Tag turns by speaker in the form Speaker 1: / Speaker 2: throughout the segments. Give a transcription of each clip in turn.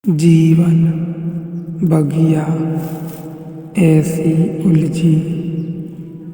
Speaker 1: जीवन बगिया ऐसी उलझी,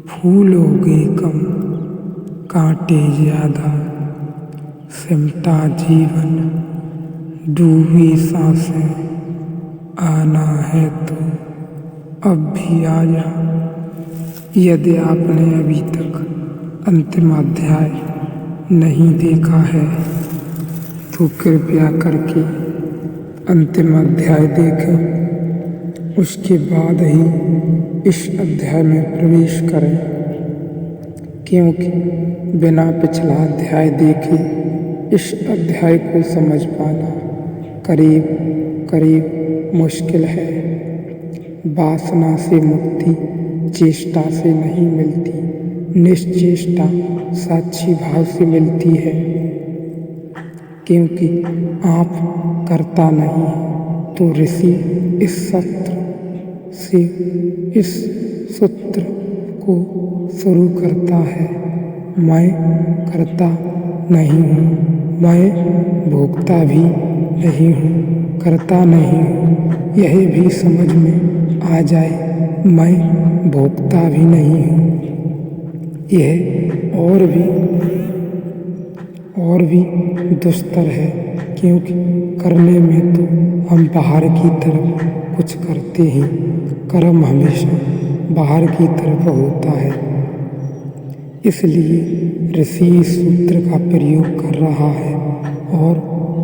Speaker 1: फूलोगे कम कांटे ज्यादा, सिमटा जीवन डूबी सांसें, आना है तो अब भी आ जा। यदि आपने अभी तक अंतिम अध्याय नहीं देखा है तो कृपया करके अंतिम अध्याय देखें, उसके बाद ही इस अध्याय में प्रवेश करें, क्योंकि बिना पिछला अध्याय देखे इस अध्याय को समझ पाना करीब करीब मुश्किल है। वासना से मुक्ति चेष्टा से नहीं मिलती, निश्चेष्टा साक्षी भाव से मिलती है। क्योंकि आप करता नहीं तो ऋषि इस सूत्र को शुरू करता है। मैं करता नहीं हूँ, मैं भोगता भी नहीं हूँ, करता नहीं हूँ, यह भी समझ में आ जाए मैं भोगता भी नहीं हूँ। यह और भी दुस्तर है, क्योंकि करने में तो हम बाहर की तरफ कुछ करते हैं, कर्म हमेशा बाहर की तरफ होता है। इसलिए ऋषि इस सूत्र का प्रयोग कर रहा है और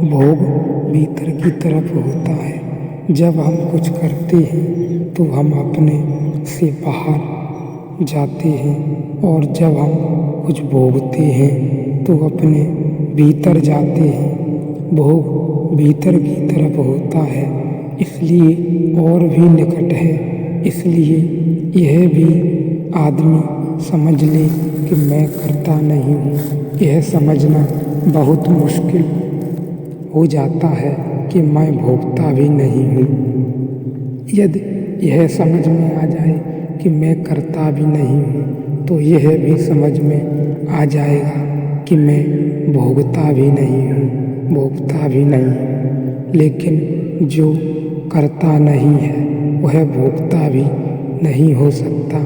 Speaker 1: भोग भीतर की तरफ होता है। जब हम कुछ करते हैं तो हम अपने से बाहर जाते हैं, और जब हम कुछ भोगते हैं तो अपने भीतर जाते हैं। भोग भीतर की तरफ होता है, इसलिए और भी निकट है। इसलिए यह भी आदमी समझ ले कि मैं करता नहीं हूँ, यह समझना बहुत मुश्किल हो जाता है कि मैं भोगता भी नहीं हूँ। यदि यह समझ में आ जाए कि मैं करता भी नहीं हूँ तो यह भी समझ में आ जाएगा कि मैं भोगता भी नहीं हूँ, भोगता भी नहीं। लेकिन जो करता नहीं है वह भोगता भी नहीं हो सकता,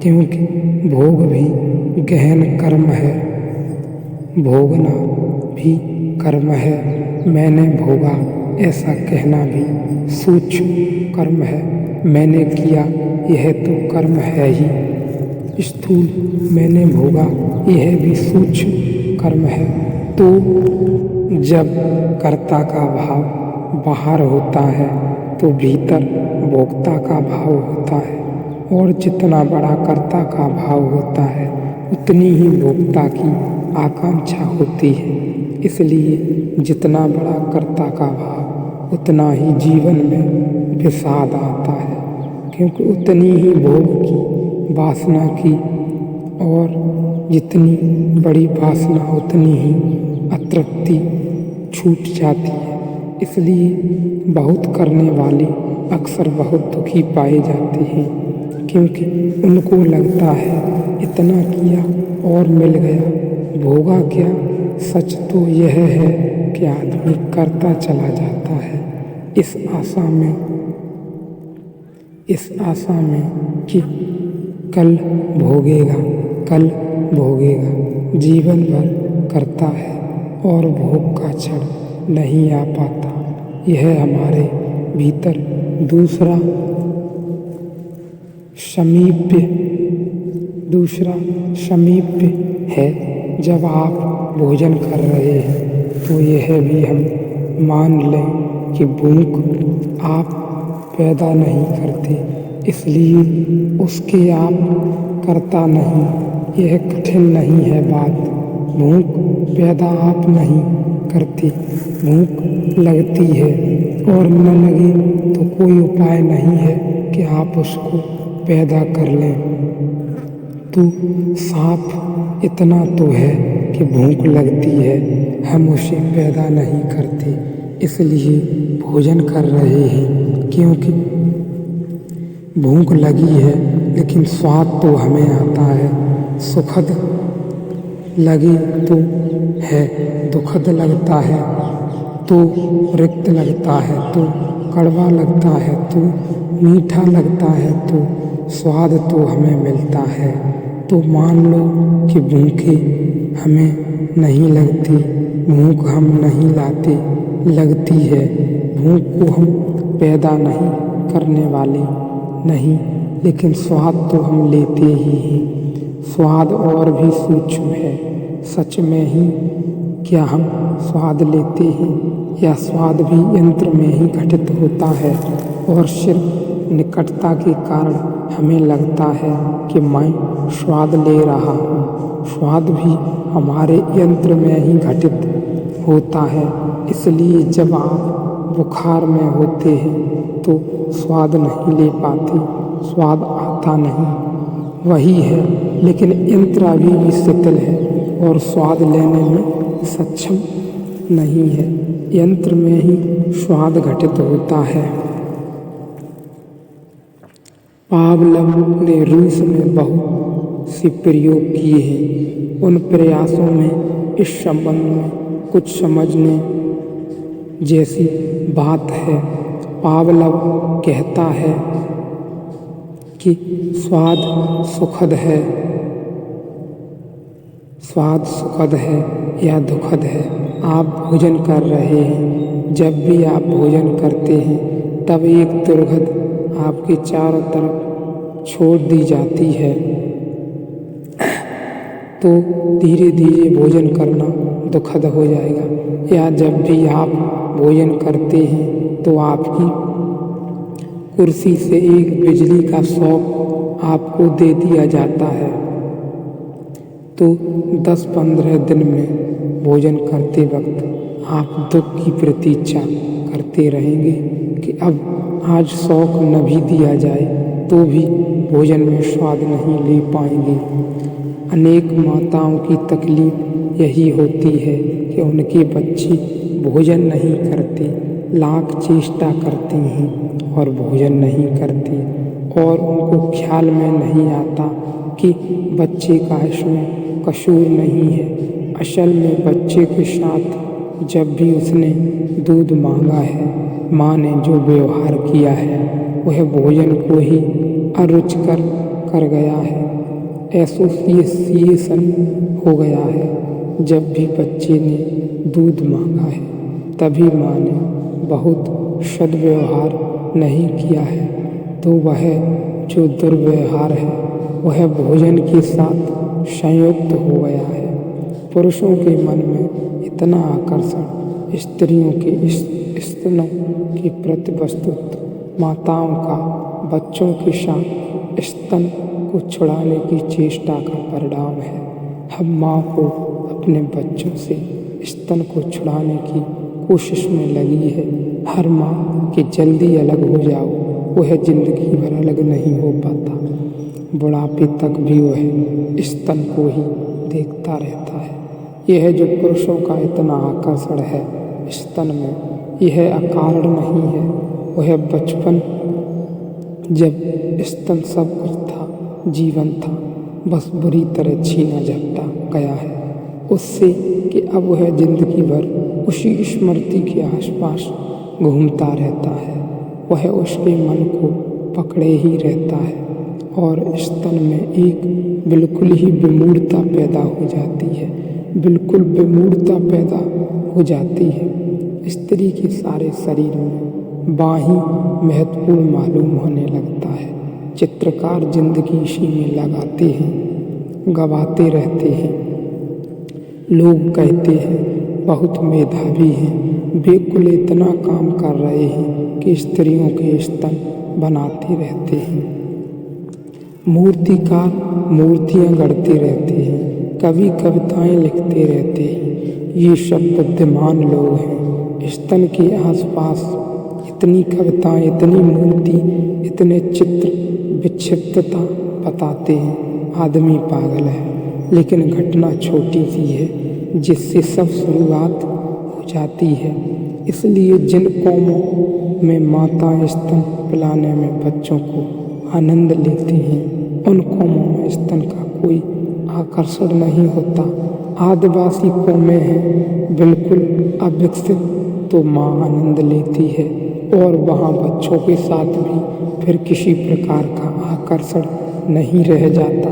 Speaker 1: क्योंकि भोग भी गहन कर्म है, भोगना भी कर्म है। मैंने भोगा ऐसा कहना भी सूक्ष्म कर्म है। मैंने किया यह तो कर्म है ही। स्थूल मैंने भोगा यह भी सूक्ष्म कर्म है। तो जब कर्ता का भाव बाहर होता है तो भीतर भोक्ता का भाव होता है, और जितना बड़ा कर्ता का भाव होता है उतनी ही भोक्ता की आकांक्षा होती है। इसलिए जितना बड़ा कर्ता का भाव उतना ही जीवन में विषाद आता है, क्योंकि उतनी ही भोग की वासना की, और जितनी बड़ी वासना उतनी ही अतृप्ति छूट जाती है। इसलिए बहुत करने वाले अक्सर बहुत दुखी पाए जाते हैं, क्योंकि उनको लगता है इतना किया और मिल गया, भोगा क्या। सच तो यह है कि आदमी करता चला जाता है इस आशा में कि कल भोगेगा, कल भोगेगा। जीवन भर करता है और भोग का क्षण नहीं आ पाता। यह हमारे भीतर दूसरा समीप्य है। जब आप भोजन कर रहे हैं तो यह भी हम मान लें कि भूख आप पैदा नहीं करते, इसलिए उसके आप करता नहीं। यह कठिन नहीं है बात। भूख पैदा आप नहीं करते, भूख लगती है, और न लगे तो कोई उपाय नहीं है कि आप उसको पैदा कर लें। तो साफ इतना तो है कि भूख लगती है, हम उसे पैदा नहीं करते, इसलिए भोजन कर रहे हैं। क्योंकि भूख लगी है लेकिन स्वाद तो हमें आता है, सुखद लगे तो है, दुखद लगता है तो रिक्त लगता है, तो कड़वा लगता है, तो मीठा लगता है, तो स्वाद तो हमें मिलता है। तो मान लो कि भूखे हमें नहीं लगती, भूख हम नहीं लाते, लगती है। भूख को हम पैदा नहीं करने वाले नहीं, लेकिन स्वाद तो हम लेते ही हैं। स्वाद और भी सूक्ष्म है। सच में ही क्या हम स्वाद लेते हैं, या स्वाद भी यंत्र में ही घटित होता है और सिर्फ निकटता के कारण हमें लगता है कि मैं स्वाद ले रहा हूँ। स्वाद भी हमारे यंत्र में ही घटित होता है। इसलिए जब आप बुखार में होते हैं तो स्वाद नहीं ले पाते, स्वाद आता नहीं। वही है, लेकिन यंत्र अभी भी शिथिल है और स्वाद लेने में सक्षम नहीं है। यंत्र में ही स्वाद घटित होता है। पावलोव ने रूस में बहुत से प्रयोग किए हैं। उन प्रयासों में इस संबंध में कुछ समझने जैसी बात है। पावलोव कहता है कि स्वाद सुखद है, स्वाद सुखद है या दुखद है। आप भोजन कर रहे हैं, जब भी आप भोजन करते हैं तब एक दुर्गंध आपके चारों तरफ छोड़ दी जाती है। तो धीरे धीरे भोजन करना दुखद हो जाएगा। या जब भी आप भोजन करते हैं तो आपकी कुर्सी से एक बिजली का शॉक आपको दे दिया जाता है। तो 10-15 दिन में भोजन करते वक्त आप दुख की प्रतीक्षा करते रहेंगे कि अब आज शौक न भी दिया जाए तो भी भोजन में स्वाद नहीं ले पाएंगे। अनेक माताओं की तकलीफ यही होती है कि उनके बच्चे भोजन नहीं करते, लाख चेष्टा करते हैं और भोजन नहीं करते, और उनको ख्याल में नहीं आता कि बच्चे का इसमें कसूर नहीं है। असल में बच्चे के साथ जब भी उसने दूध मांगा है, माँ ने जो व्यवहार किया है वह भोजन को ही अरुचिकर कर गया है, एसोसिएशन हो गया है। जब भी बच्चे ने दूध मांगा है तभी माँ ने बहुत सद्व्यवहार नहीं किया है, तो वह जो दुर्व्यवहार है वह भोजन के साथ संयुक्त हो गया है। पुरुषों के मन में इतना आकर्षण स्त्रियों के स्तनों के प्रति वस्तुतः माताओं का बच्चों के साथ स्तन को छुड़ाने की चेष्टा का परिणाम है। हम माँ को अपने बच्चों से स्तन को छुड़ाने की कोशिश में लगी है। हर माँ कि जल्दी अलग हो जाओ, वह जिंदगी भर अलग नहीं हो पाता। बुढ़ापे तक भी वह स्तन को ही देखता रहता है। यह जो पुरुषों का इतना आकर्षण है स्तन में, यह अकारण नहीं है। वह बचपन जब स्तन सब कुछ था, जीवन था, बस बुरी तरह छीना झपटा गया है उससे कि अब वह जिंदगी भर उसी स्मृति के आसपास घूमता रहता है। वह उसके मन को पकड़े ही रहता है और स्तन में एक बिल्कुल ही विमूढ़ता पैदा हो जाती है, बिल्कुल विमूढ़ता पैदा हो जाती है। स्त्री के सारे शरीर में बाही महत्वपूर्ण मालूम होने लगता है। चित्रकार जिंदगी इसी में लगाते हैं, गवाते रहते हैं। लोग कहते हैं बहुत मेधावी हैं, वे कुल इतना काम कर रहे हैं कि स्त्रियों के स्तन बनाते रहते हैं। मूर्तिकार मूर्तियाँ गढ़ते रहते हैं, कवि कविताएं लिखते रहते हैं। ये सब बुद्धिमान लोग हैं। स्तन के आसपास इतनी कविताएं, इतनी मूर्ति, इतने चित्र विक्षिप्तता बताते हैं। आदमी पागल है, लेकिन घटना छोटी सी है जिससे सब शुरुआत हो जाती है। इसलिए जिन कौमों में माताएं स्तन पिलाने में बच्चों को आनंद लेती हैं, उन कौमों में स्तन का कोई आकर्षण नहीं होता। आदिवासी कौमें हैं बिल्कुल अविकसित तो माँ आनंद लेती है और वहाँ बच्चों के साथ भी फिर किसी प्रकार का आकर्षण नहीं रह जाता।